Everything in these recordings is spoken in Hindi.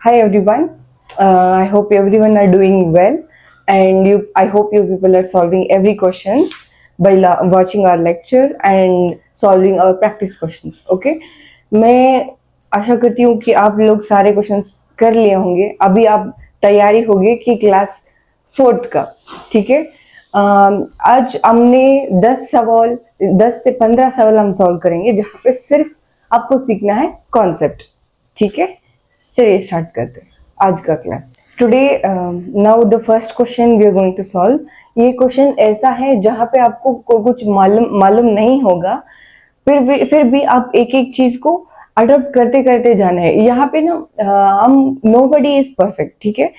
Hi everyone. I hope everyone are doing well, and I hope you people are solving every questions by watching our lecture and solving our practice questions. Okay. मैं आशा करती हूँ कि आप लोग सारे क्वेश्चंस कर लिए होंगे. अभी आप तैयारी होगी कि क्लास 4th का. ठीक है. आज हमने 10 से 15 सवाल हम सॉल्व करेंगे जहाँ पे सिर्फ आपको सीखना है कॉन्सेप्ट. ठीक है. चलिए स्टार्ट करते हैं आज का class. Today now the first question we are going to solve. ये क्वेश्चन ऐसा है जहाँ पे आपको कुछ मालूम नहीं होगा, फिर भी आप एक एक चीज को अडॉप्ट करते करते जाना है. यहाँ पे ना हम नोबडी इज परफेक्ट. ठीक है.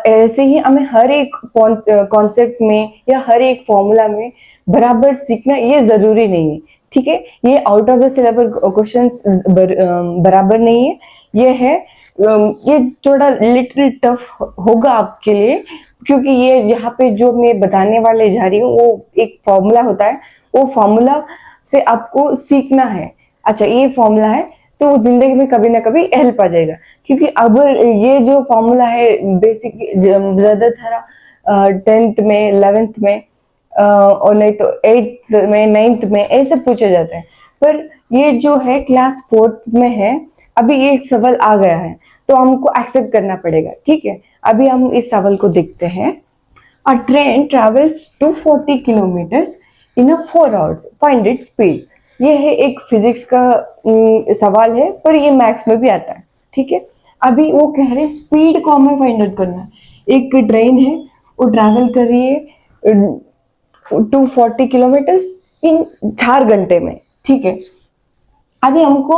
ऐसे ही हमें हर एक कॉन्सेप्ट में या हर एक फॉर्मूला में बराबर सीखना ये जरूरी नहीं है. ठीक है. ये out of the syllabus questions बराबर नहीं है. ये है ये थोड़ा लिटिल टफ होगा आपके लिए, क्योंकि ये यहाँ पे जो मैं बताने वाले जा रही हूँ वो एक फॉर्मूला होता है. वो फॉर्मूला से आपको सीखना है. अच्छा, ये फॉर्मूला है तो जिंदगी में कभी ना कभी हेल्प आ जाएगा, क्योंकि अब ये जो फॉर्मूला है बेसिक ज्यादातर 10th में 11th में और नहीं तो 8th में 9th में ऐसे पूछे जाते हैं. पर ये जो है क्लास 4th में है. अभी ये सवाल आ गया है तो हमको एक्सेप्ट करना पड़ेगा. ठीक है. अभी हम इस सवाल को देखते हैं. अ ट्रेन ट्रेवल्स 240 किलोमीटर्स इन अ 4 hours, फाइंड इट्स स्पीड. ये है एक फिजिक्स का सवाल है, पर ये मैथ्स में भी आता है. ठीक है. अभी वो कह रहे हैं स्पीड को हमें फाइंड आउट करना है. एक ट्रेन है, वो ट्रैवल कर रही है 240 किलोमीटर्स इन 4 घंटे में. ठीक है. अभी हमको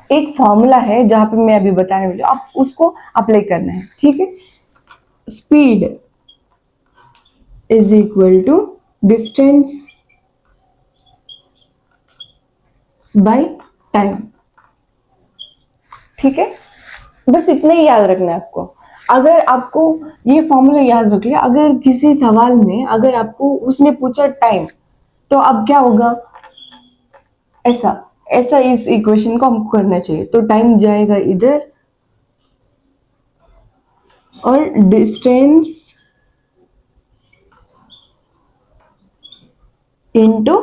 एक फॉर्मूला है जहां पे मैं अभी बताने वाली हूँ, आप उसको अप्लाई करना है. ठीक है. Speed is equal to distance by time. ठीक है. बस इतना ही याद रखना है आपको. अगर आपको ये फॉर्मूला याद रख लिया, अगर किसी सवाल में अगर आपको उसने पूछा टाइम, तो अब क्या होगा, ऐसा ऐसा इस इक्वेशन को हमको करना चाहिए. तो टाइम जाएगा इधर और डिस्टेंस इनटू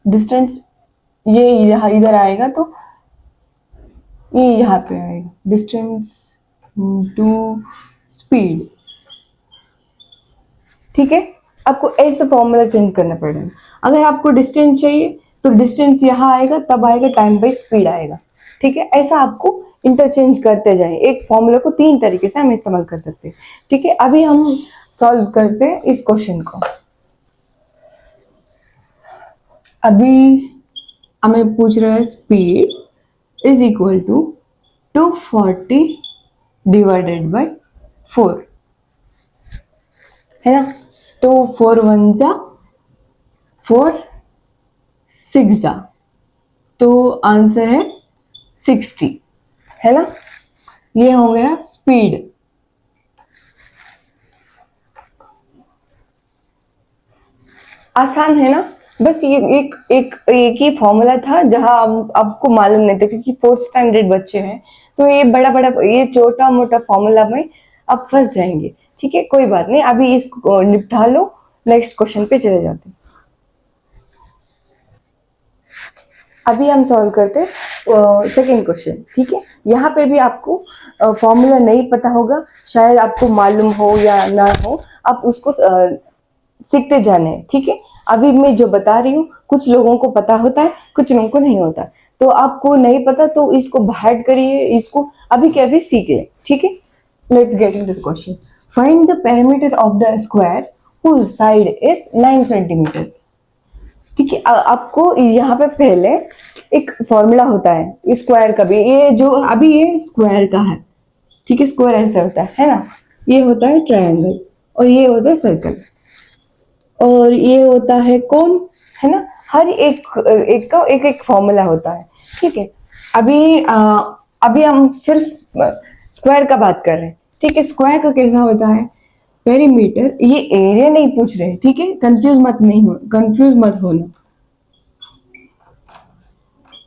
डिस्टेंस ये यहाँ इधर आएगा तो ये यहाँ पे आएगा डिस्टेंस टू स्पीड. ठीक है. आपको ऐसा फॉर्मूला चेंज करना पड़ेगा. अगर आपको डिस्टेंस चाहिए तो डिस्टेंस यहाँ आएगा, तब आएगा टाइम बाई स्पीड आएगा. ठीक है. ऐसा आपको इंटरचेंज करते जाए. एक फॉर्मूला को 3 तरीके से हम इस्तेमाल कर सकते हैं. ठीक है. अभी हम सॉल्व करते हैं इस क्वेश्चन को. अभी हमें पूछ रहा है speed is equal to 240 divided by 4 है ना. तो 4 1 जा 4 6 जा, तो आंसर है 60 है ना. ये हो गया स्पीड. आसान है ना. बस ये एक ही फॉर्मूला था जहां आपको मालूम नहीं था, क्योंकि 4th स्टैंडर्ड बच्चे हैं तो ये बड़ा बड़ा ये छोटा मोटा फॉर्मूला में आप फंस जाएंगे. ठीक है. कोई बात नहीं. अभी इसको निपटा लो. नेक्स्ट क्वेश्चन पे चले जाते हैं. अभी हम सॉल्व करते सेकेंड क्वेश्चन. ठीक है. यहाँ पे भी आपको फॉर्मूला नहीं पता होगा, शायद आपको मालूम हो या ना हो, आप उसको सीखते जाने हैं. ठीक है. अभी मैं जो बता रही हूँ कुछ लोगों को पता होता है, कुछ लोगों को नहीं होता. तो आपको नहीं पता तो इसको बाहर करिए, इसको अभी के अभी सीख ले. ठीक है. Let's get into the question. Find the perimeter of the square whose side is 9 centimetre. ठीक है. आपको यहाँ पे पहले एक फॉर्मूला होता है स्क्वायर का भी. ये जो अभी ये स्क्वायर का है. ठीक है. स्क्वायर ऐसा होता है ना. ये होता है ट्रायंगल और ये होता है सर्कल और ये होता है कोन, है ना. हर एक का एक फॉर्मूला होता है. ठीक है. अभी हम सिर्फ स्क्वायर का बात कर रहे हैं. ठीक है. स्क्वायर का कैसा होता है, पेरीमीटर. ये एरिया नहीं पूछ रहे. ठीक है. कंफ्यूज मत होना.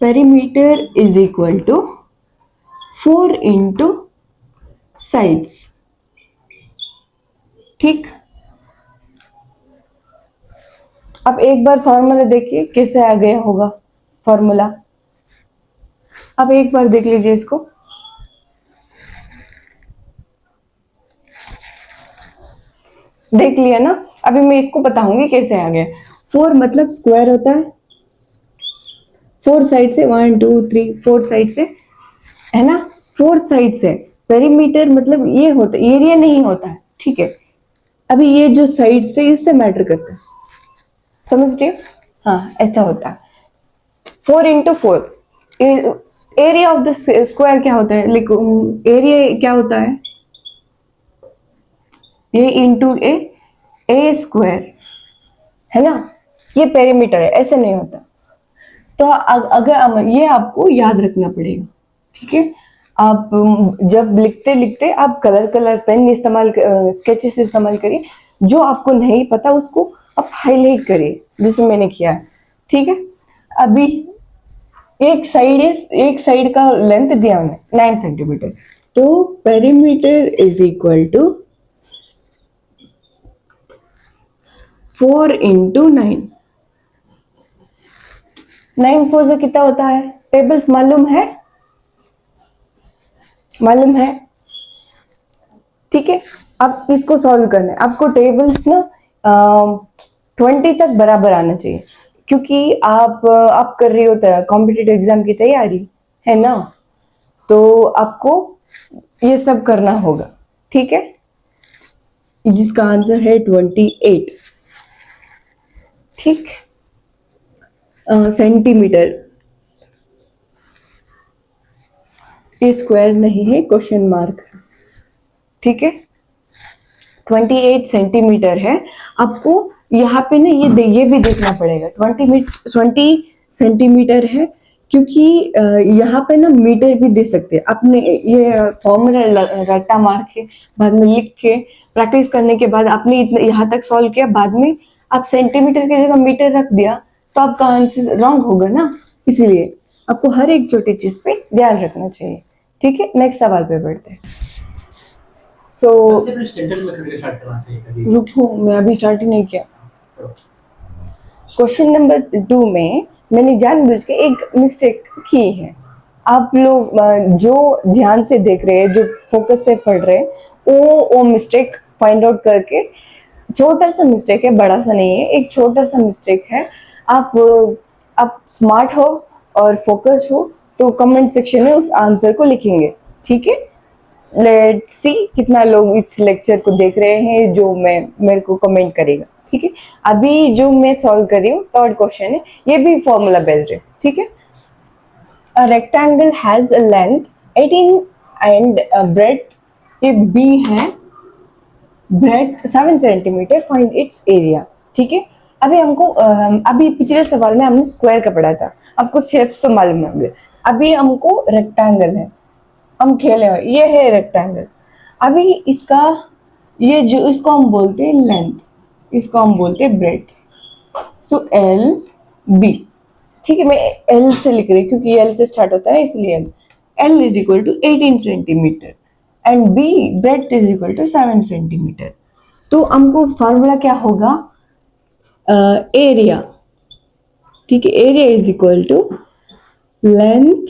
Perimeter is equal to 4 into sides. ठीक, अब एक बार फॉर्मूला देखिए कैसे आ गया होगा फॉर्मूला। अब एक बार देख लीजिए इसको। देख लिया ना, अभी मैं इसको बताऊंगी कैसे आ गया। 4 मतलब स्क्वायर होता है, 4 साइड से 1 2 3 4 साइड से, है ना, 4 साइड से। पेरीमीटर मतलब ये होता है, एरिया नहीं होता है, ठीक है। अभी ये जो साइड से इससे मैटर करता है, समझ रही हो? हाँ, ऐसा होता है। 4 into 4, area of the square क्या होता है, एरिया क्या होता है, ए इंटू ए स्क्वायर, है ना। ये पेरीमीटर है, ऐसे नहीं होता। तो अगर ये आपको याद रखना पड़ेगा, ठीक है। आप जब लिखते लिखते आप कलर पेन इस्तेमाल, स्केचेस इस्तेमाल करिए। जो आपको नहीं पता उसको आप हाईलाइट करिए, जैसे मैंने किया है, ठीक है। अभी एक साइड का लेंथ दिया हमने 9 सेंटीमीटर, तो perimeter is equal to 4 into 9। 9 4 से कितना होता है, टेबल्स मालूम है, मालूम है, ठीक है। अब इसको सॉल्व करना है आपको। टेबल्स ना 20 तक बराबर आना चाहिए, क्योंकि आप कर रही हो कॉम्पिटिटिव एग्जाम की तैयारी, है ना, तो आपको ये सब करना होगा, ठीक है। जिसका आंसर है 28, ठीक। सेंटीमीटर, ये स्क्वायर नहीं है, क्वेश्चन मार्क, ठीक है। 28 सेंटीमीटर है। आपको यहाँ पे ना ये भी देखना पड़ेगा, 20 सेंटीमीटर है, क्योंकि यहाँ पे ना मीटर भी दे सकते हैं। आपने ये फॉर्मूला रट्टा मार के बाद में लिख के प्रैक्टिस करने के बाद आपने इतना यहाँ तक सॉल्व किया, बाद में आप सेंटीमीटर की जगह मीटर रख दिया तो आपका आंसर रॉन्ग होगा ना। इसीलिए आपको हर एक छोटी चीज पे ध्यान रखना चाहिए, ठीक है। नेक्स्ट सवाल पे बढ़ते हैं। सबसे पहले सेंटर में करके स्टार्ट करना चाहिए। रुको, मैं अभी स्टार्ट ही नहीं किया। क्वेश्चन नंबर 2 में मैंने जानबूझ के एक मिस्टेक की है। आप लोग जो ध्यान से देख रहे हैं, जो फोकस से पढ़ रहे हैं, वो मिस्टेक फाइंड आउट करके, छोटा सा मिस्टेक है, बड़ा सा नहीं है, एक छोटा सा मिस्टेक है। आप स्मार्ट हो और फोकस्ड हो तो कमेंट सेक्शन में उस आंसर को लिखेंगे, ठीक है। लेट्स सी कितना लोग इस लेक्चर को देख रहे हैं, जो मेरे को कमेंट करेगा, ठीक है। अभी जो मैं सॉल्व कर रही हूँ, थर्ड क्वेश्चन है, ये भी फॉर्मूला बेस्ड है, ठीक है। A rectangle has a length 18 and a breadth, ये B है, breadth 7 centimetre, find its area, ठीक है। अभी हमको अभी पिछले सवाल में हमने स्क्वायर का पढ़ा था, आपको शेप्स तो मालूम है। अभी हमको रेक्टेंगल है, हम खेले हुए, ये है रेक्टेंगल। अभी इसका ये जो इसको हम बोलते हैं लेंथ, इसको हम बोलते हैं ब्रेड्थ। सो एल बी, ठीक है। मैं एल से लिख रही क्योंकि एल से स्टार्ट होता है, इसलिए L is equal to 18 centimetre and B breadth is equal to 7 centimetre. तो हमको फार्मूला क्या होगा, एरिया, ठीक है। Area is equal to length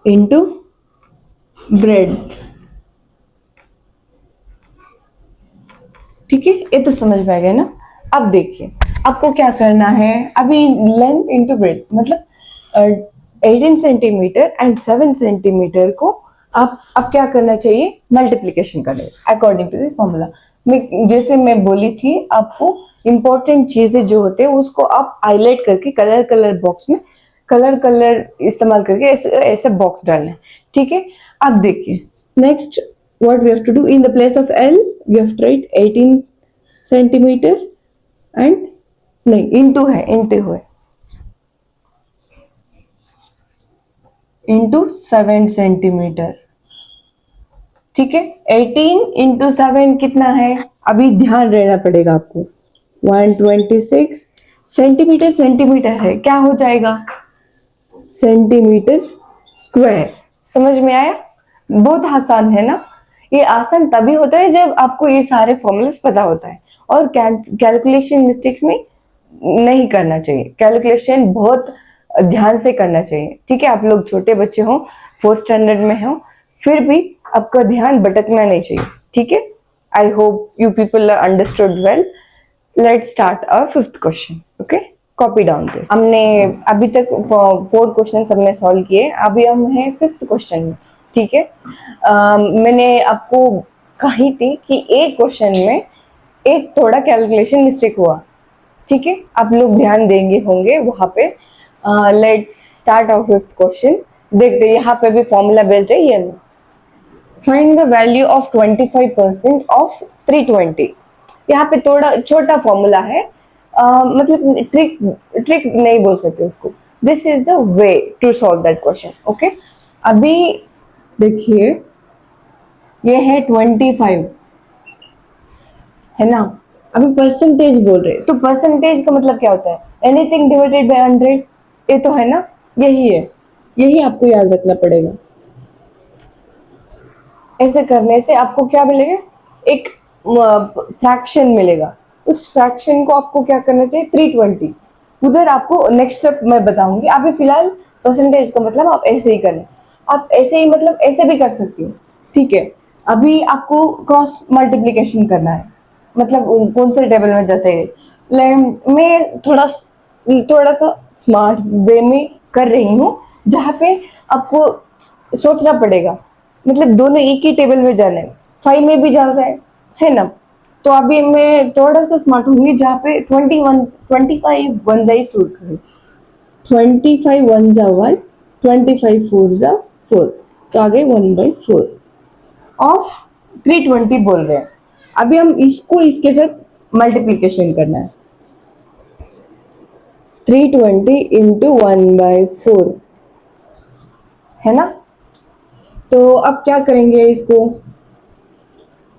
into breadth, ठीक है। ये तो समझ में आ गया ना। अब देखिए आपको क्या करना है, अभी लेंथ इंटू ब्रेड्थ मतलब 18 सेंटीमीटर एंड 7 सेंटीमीटर को आप क्या करना चाहिए, मल्टीप्लीकेशन करें अकॉर्डिंग टू दिस फॉर्मूला। जैसे मैं बोली थी, आपको इंपॉर्टेंट चीजें जो होते हैं उसको आप हाईलाइट करके कलर बॉक्स में कलर इस्तेमाल करके ऐसे बॉक्स डालना है, ठीक है। अब देखिए next what we have to do, in the place of L we have to write 18 centimetre and नहीं इंटू है इंटू 7 सेंटीमीटर, ठीक है। 18 इंटू 7 कितना है, अभी ध्यान रहना पड़ेगा आपको, 126 सेंटीमीटर है, क्या हो जाएगा सेंटीमीटर स्क्वायर। समझ में आया? बहुत आसान है ना? ये आसान तभी होता है जब आपको ये सारे फॉर्मूलास पता होता है, और कैलकुलेशन मिस्टेक्स में नहीं करना चाहिए। कैलकुलेशन बहुत ध्यान से करना चाहिए, ठीक है? आप लोग छोटे बच्चे हो, 4th स्टैंडर्ड में हो, फिर भी आपका ध्यान भटकना नहीं चाहिए, ठीक है? I hope you people understood well. Let's start our 5th question. Okay, copy down this. हमने अभी तक 4 क्वेश्चन हमने सॉल्व किए, अभी हम हैं 5th क्वेश्चन में, ठीक है? मैंने आपको कही थी कि एक क्वेश्चन में एक थोड़ा कैलकुलेशन मिस्टेक हुआ, ठीक है? आप लोग ध्यान देंगे होंगे वहां पे। Let's start our 5th question. देखते यहाँ पे भी फॉर्मूला बेस्ड है ये। Find the value of 25% of 320। यहाँ पे थोड़ा छोटा फॉर्मूला है, मतलब ट्रिक ट्रिक नहीं बोल सकते उसको। This is the way to solve that question. Okay, अभी देखिए ये है 25, है ना? अभी परसेंटेज बोल रहे, तो परसेंटेज का मतलब क्या होता है? Anything divided by 100। ये तो है ना, यही है, यही आपको याद रखना पड़ेगा। ऐसे करने से आपको क्या मिलेगा? एक फ्रैक्शन मिलेगा। उस फ्रैक्शन को आपको क्या करना चाहिए? 320। उधर आपको नेक्स्ट स्टेप मैं बताऊंगी। अभी फिलहाल परसेंटेज का मतलब आप ऐसे ही करें। आप ऐसे ही मतलब ऐसे भी कर सकती हो, ठीक है? अभी आपको क्रॉस मल्टीप्लिकेशन करना है, मतलब कौन से टेबल में जाते हैं। मैं थोड़ा सा स्मार्ट वे में कर रही हूँ, जहाँ पे आपको सोचना पड़ेगा। मतलब दोनों एक ही टेबल में जाना है, 5 में भी जाता है ना? तो अभी मैं थोड़ा सा स्मार्ट होंगी, जहाँ पे 25 वन जा स्टोर करूँ। 25 वन जा 1, 25 फोर जा 4, तो आगे 1/4 ऑफ 320 बोल रहे हैं। अभी हम इसको इसके साथ मल्टीप्लीकेशन करना है। 320 इंटू 1/4, है ना? तो अब क्या करेंगे? इसको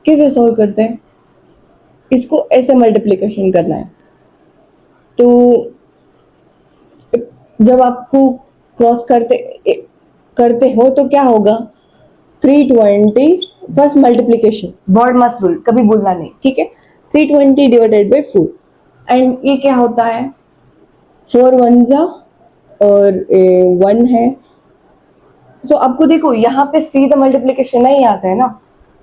कैसे सॉल्व करते हैं? इसको ऐसे मल्टीप्लिकेशन करना है। तो जब आपको क्रॉस करते हो तो क्या होगा? 320 फर्स्ट मल्टीप्लिकेशन, बॉर्ड मास रूल कभी भूलना नहीं, ठीक है? 320 डिवाइडेड बाई 4, एंड ये क्या होता है? 4 वन जा और 1 है। सो आपको देखो यहाँ पे सीधा मल्टीप्लिकेशन नहीं आता है ना,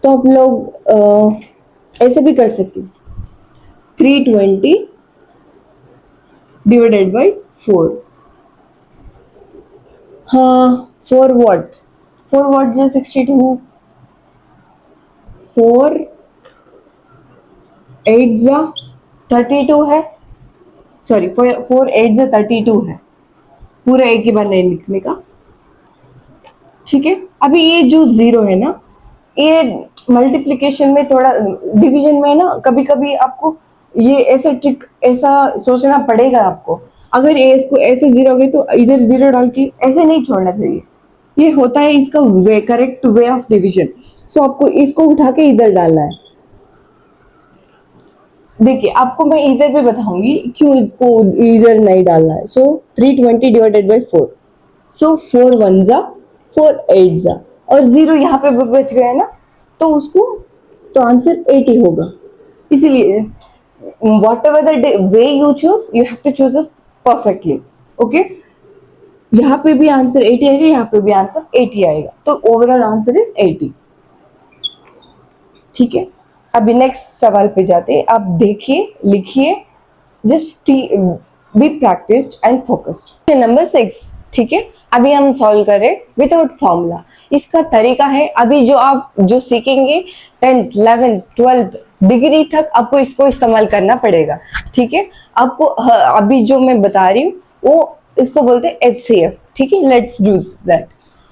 तो आप लोग ऐसे भी कर सकते हो। 320 डिवाइडेड बाई 4। हाँ, 4 वॉट? 4 वॉट जो 62, 4 8 जा 32 है। सॉरी, 4 8 जा 32 है। पूरा एक ही बार नहीं लिखने का, ठीक है? अभी ये जो 0 है ना, ये मल्टीप्लिकेशन में थोड़ा, डिवीजन में ना कभी कभी आपको ये ऐसा ट्रिक ऐसा सोचना पड़ेगा आपको। अगर ये इसको ऐसे 0 हो गई तो इधर 0 डाल के ऐसे नहीं छोड़ना चाहिए। ये होता है इसका वे, करेक्ट वे ऑफ डिवीजन। सो आपको इसको उठा के इधर डालना है। देखिए आपको मैं इधर भी बताऊंगी क्यों इसको इधर नहीं डालना है। सो 320 डिवाइडेड बाई 4, सो 4 वन जा 4 8 जा, और 0 यहाँ पे बच गया है ना, तो उसको तो आंसर 80 होगा। इसीलिए whatever the way you choose, you have to choose this perfectly. Okay, यहाँ पे भी आंसर 80 आएगा, यहाँ पे भी आंसर 80 आएगा, तो ओवरऑल आंसर इज 80, ठीक है? अभी नेक्स्ट सवाल पे जाते हैं। आप देखिए, लिखिए, just be practised and focused. Number 6, ठीक है? अभी हम सॉल्व करें विदाउट फॉर्मूला। इसका तरीका है, अभी जो आप जो सीखेंगे 10th 11th 12th डिग्री तक आपको इसको इस्तेमाल करना पड़ेगा, ठीक है? आपको अभी जो मैं बता रही हूँ वो इसको बोलते हैं HCF, ठीक है? Let's do that.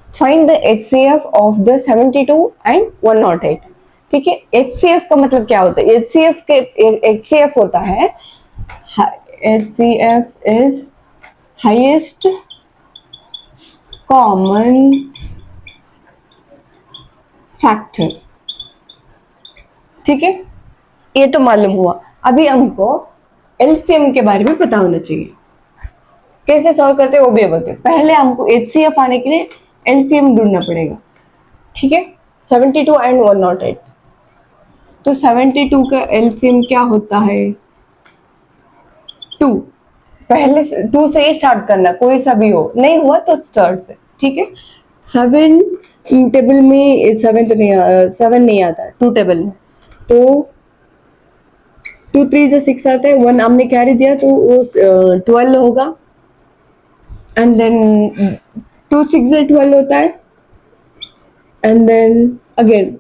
Find the HCF of the 72 and 108, ठीक है? HCF का मतलब क्या होता है? HCF होता है, HCF is highest common factor, ठीक है? ये तो मालूम हुआ। अभी हमको LCM के बारे में पता होना चाहिए। कैसे सॉल्व करते हैं वो भी बोलते हैं। पहले हमको HCF आने के लिए LCM ढूंढना पड़ेगा, ठीक है। 72 एंड 108, तो 72 का LCM क्या होता है? 2। पहले 2 से ही स्टार्ट करना, कोई सा भी हो, नहीं हुआ तो थर्ड से, ठीक है। 7 टेबल में 7 तो नहीं, 7 नहीं आता 2 टेबल में, तो 2 3 से 6 आता है, 1 हमने कैरी दिया तो वो 12 होगा, एंड देन 2 6 से 12 होता है, एंड देन अगेन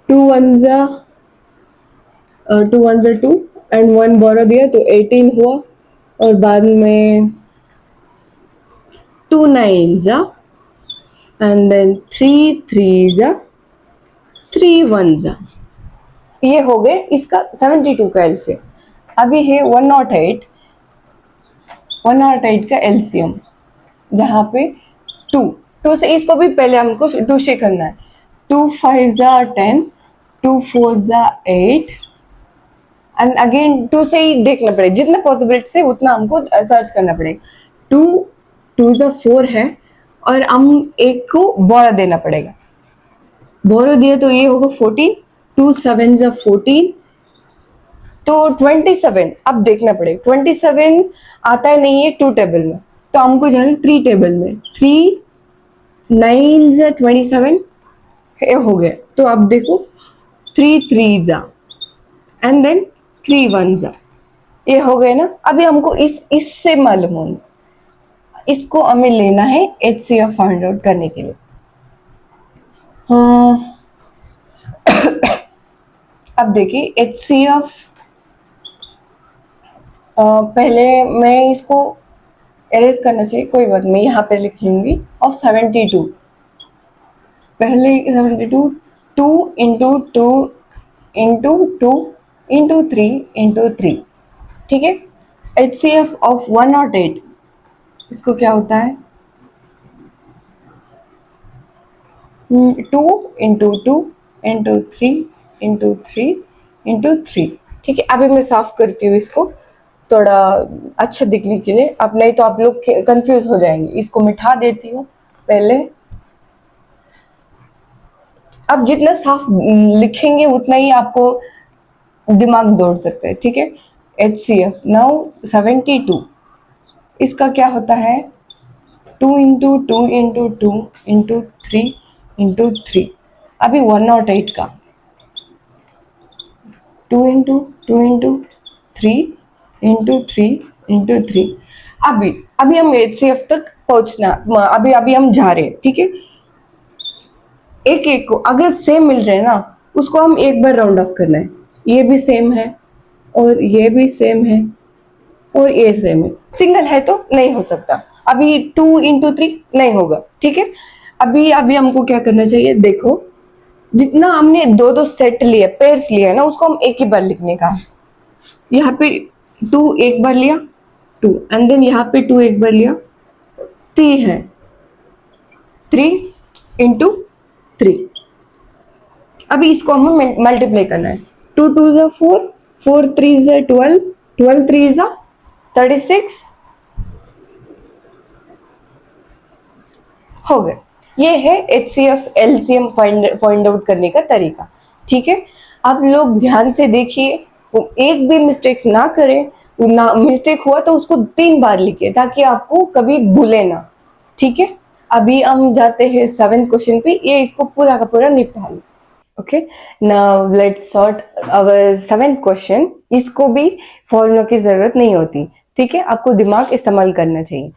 2 1 जा 2 एंड 1 बोरो दिया तो 18 हुआ, और बाद में 2 9 जा एंड देन 3 3 जा 3 1 जा। ये हो गए इसका 72 का एलसीएम। अभी है 108 का एलसीएम, जहाँ पे 2 से इसको भी पहले हमको 2 से करना है। 2 5 जा 10, 2 4 जा 8, एंड अगेन 2 से ही देखना पड़ेगा, जितना पॉसिबिलिटी से उतना हमको सर्च करना पड़ेगा। 2 2 जा 4 है, और हम एक को बोरा देना पड़ेगा। बोरो दिया तो ये होगा 14, 2 7 जा 14, तो 27। अब देखना पड़ेगा 27 आता है नहीं है 2 टेबल में, तो हमको जाना 3 टेबल में। 3 9 जा 27 ये हो गया, तो अब देखो 3 3 जा एंड देन 3 1 जा, ये हो गए ना। अभी हमको इससे मालूम होना, इसको हमें लेना है HCF फाइंड आउट करने के लिए। हाँ, अब देखिए HCF, पहले मैं इसको एरेज करना चाहिए, कोई बात नहीं, यहाँ पे लिख लूंगी ऑफ 72। पहले 72 2 इंटू 2 इंटू 2 इंटू 3 इंटू 3, ठीक है। HCF ऑफ 108, इसको क्या होता है? 2 इंटू 2 इंटू 3 इंटू 3 इंटू 3, ठीक है। अभी मैं साफ करती हूँ इसको थोड़ा अच्छा दिखने के लिए, अब नहीं तो आप लोग कंफ्यूज हो जाएंगे। इसको मिटा देती हूँ पहले। अब जितना साफ लिखेंगे उतना ही आपको दिमाग दौड़ सकता है, ठीक है। HCF नाउ 72, इसका क्या होता है? 2 इंटू 2 इंटू 2 इंटू 3 इंटू 3। अभी 108 का 2 इंटू 2 इंटू 3 इंटू 3 इंटू 3। अभी अभी हम HCF तक पहुंचना, अभी अभी हम जा रहे हैं, ठीक है। एक एक को अगर सेम मिल रहे हैं ना, उसको हम एक बार राउंड ऑफ करना है। ये भी सेम है, और ये भी सेम है, और ये सेम है। सिंगल है तो नहीं हो सकता, अभी 2 इंटू 3 नहीं होगा, ठीक है। अभी अभी हमको क्या करना चाहिए? देखो, जितना हमने दो दो सेट लिए, पेयर्स लिए ना, उसको हम एक ही बार लिखने का। यहाँ पे 2 एक बार लिया 2, एंड देन यहाँ पे 2 एक बार लिया 3 है, 3 इंटू 3। अभी इसको हमें मल्टीप्लाई करना है। 2 2 जा 4, 4 3 जा 12, 12 3 जा 36, हो गए। ये है HCF LCM फाइंड आउट करने का तरीका, ठीक है। आप लोग ध्यान से देखिए, वो एक भी मिस्टेक्स ना करें, ना मिस्टेक हुआ तो उसको 3 बार लिखिए ताकि आपको कभी भूले ना, ठीक है। अभी हम जाते हैं 7th क्वेश्चन पे, ये इसको पूरा का पूरा निपटा लो। Okay, now let's sort our 7th question. इसको भी फॉर्मूला की जरूरत नहीं होती, ठीक है, आपको दिमाग इस्तेमाल करना चाहिए।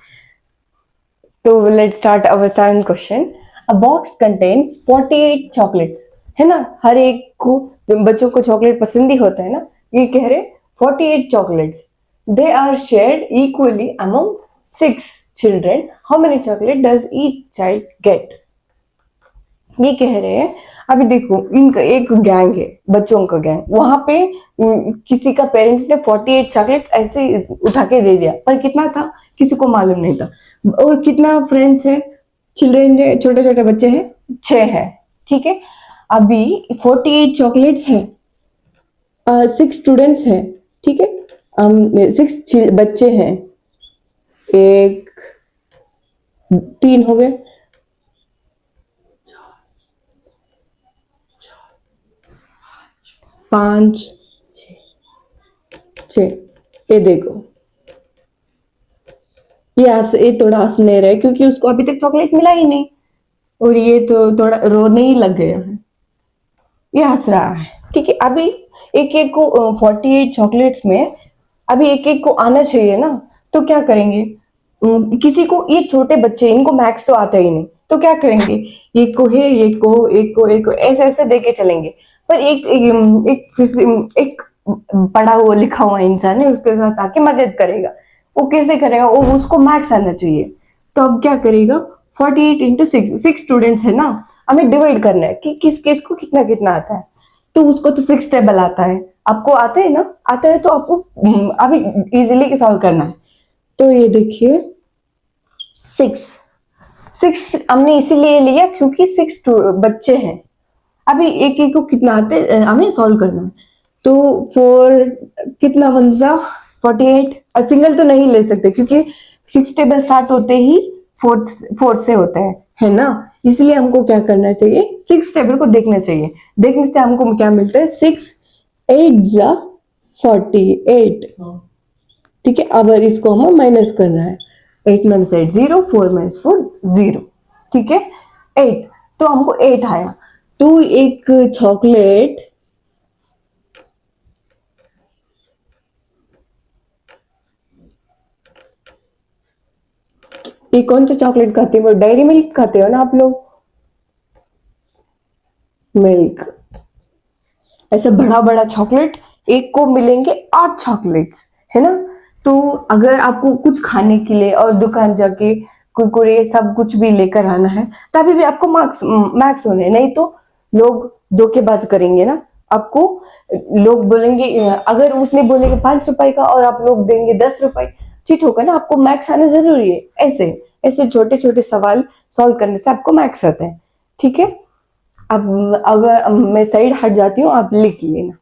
तो let's start our 7th question. A box contains 48 chocolates, है ना। हर एक को, बच्चों को चॉकलेट पसंद ही होता है ना। ये कह रहे 48 chocolates, they are shared equally among 6 children, how many chocolate does each child get? ये कह रहे हैं, अभी देखो इनका एक गैंग है, बच्चों का गैंग, वहां पे किसी का पेरेंट्स ने 48 चॉकलेट्स ऐसे उठा के दे दिया, पर कितना था किसी को मालूम नहीं था। और कितना फ्रेंड्स है, चिल्ड्रेन है, छोटे छोटे बच्चे हैं, 6 है, ठीक है। अभी 48 चॉकलेट्स है, 6 स्टूडेंट्स हैं, ठीक है, 6 बच्चे हैं, एक, 3 हो गए, 5, 6। ये देखो, ये थोड़ा हंस नहीं रहा है क्योंकि उसको अभी तक चॉकलेट मिला ही नहीं, और ये तो थोड़ा रोने ही लग गया है, ये हंस रहा है। ठीक है, अभी एक एक को 48 चॉकलेट्स में अभी एक एक को आना चाहिए ना, तो क्या करेंगे? किसी को, ये छोटे बच्चे, इनको मैथ्स तो आता ही नहीं, तो क्या करेंगे? एक को है, एक को ऐसे ऐसे दे के चलेंगे। पर एक पढ़ा हुआ लिखा हुआ इंसान है, उसके साथ आके मदद करेगा। वो कैसे करेगा? वो उसको मैथ्स आना चाहिए। तो अब क्या करेगा? 48 इंटू 6 स्टूडेंट्स है ना, हमें डिवाइड करना है कि किस किस को कितना कितना आता है। तो उसको तो फिक्स टेबल आता है, आपको आता है ना? आता है तो आपको अभी इजीली सॉल्व करना है। तो ये देखिए, 6 हमने इसीलिए लिया क्योंकि 6 बच्चे हैं। अभी एक एक को कितना आते हमें सॉल्व करना है। तो 4 कितना बन जा 48। सिंगल तो नहीं ले सकते क्योंकि 6 टेबल स्टार्ट होते ही फोर्थ से होता है ना? इसलिए हमको क्या करना चाहिए? 6 टेबल को देखना चाहिए। देखने से हमको क्या मिलता है? 6 8 जा 48। ठीक है, अब इसको हमें माइनस करना है। 8 माइनस 8 0, 4 माइनस 4 0। ठीक है, 8, तो हमको 8 आया। तो एक चॉकलेट ये कौन सा चॉकलेट खाते हो? डेयरी मिल्क खाते हो ना आप लोग? मिल्क, ऐसा बड़ा बड़ा चॉकलेट, एक को मिलेंगे 8 चॉकलेट्स, है ना? तो अगर आपको कुछ खाने के लिए और दुकान जाके कुरकुरे सब कुछ भी लेकर आना है, तभी भी आपको मैक्स होने, नहीं तो लोग धोखेबाज करेंगे ना आपको। लोग बोलेंगे, अगर उसने बोलेंगे 5 रुपए का और आप लोग देंगे 10 रुपए, चीट होगा ना। आपको मैक्स आना जरूरी है। ऐसे ऐसे छोटे छोटे सवाल सॉल्व करने से आपको मैक्स आता है। ठीक है, अब अगर मैं साइड हट जाती हूँ, आप लिख लेना।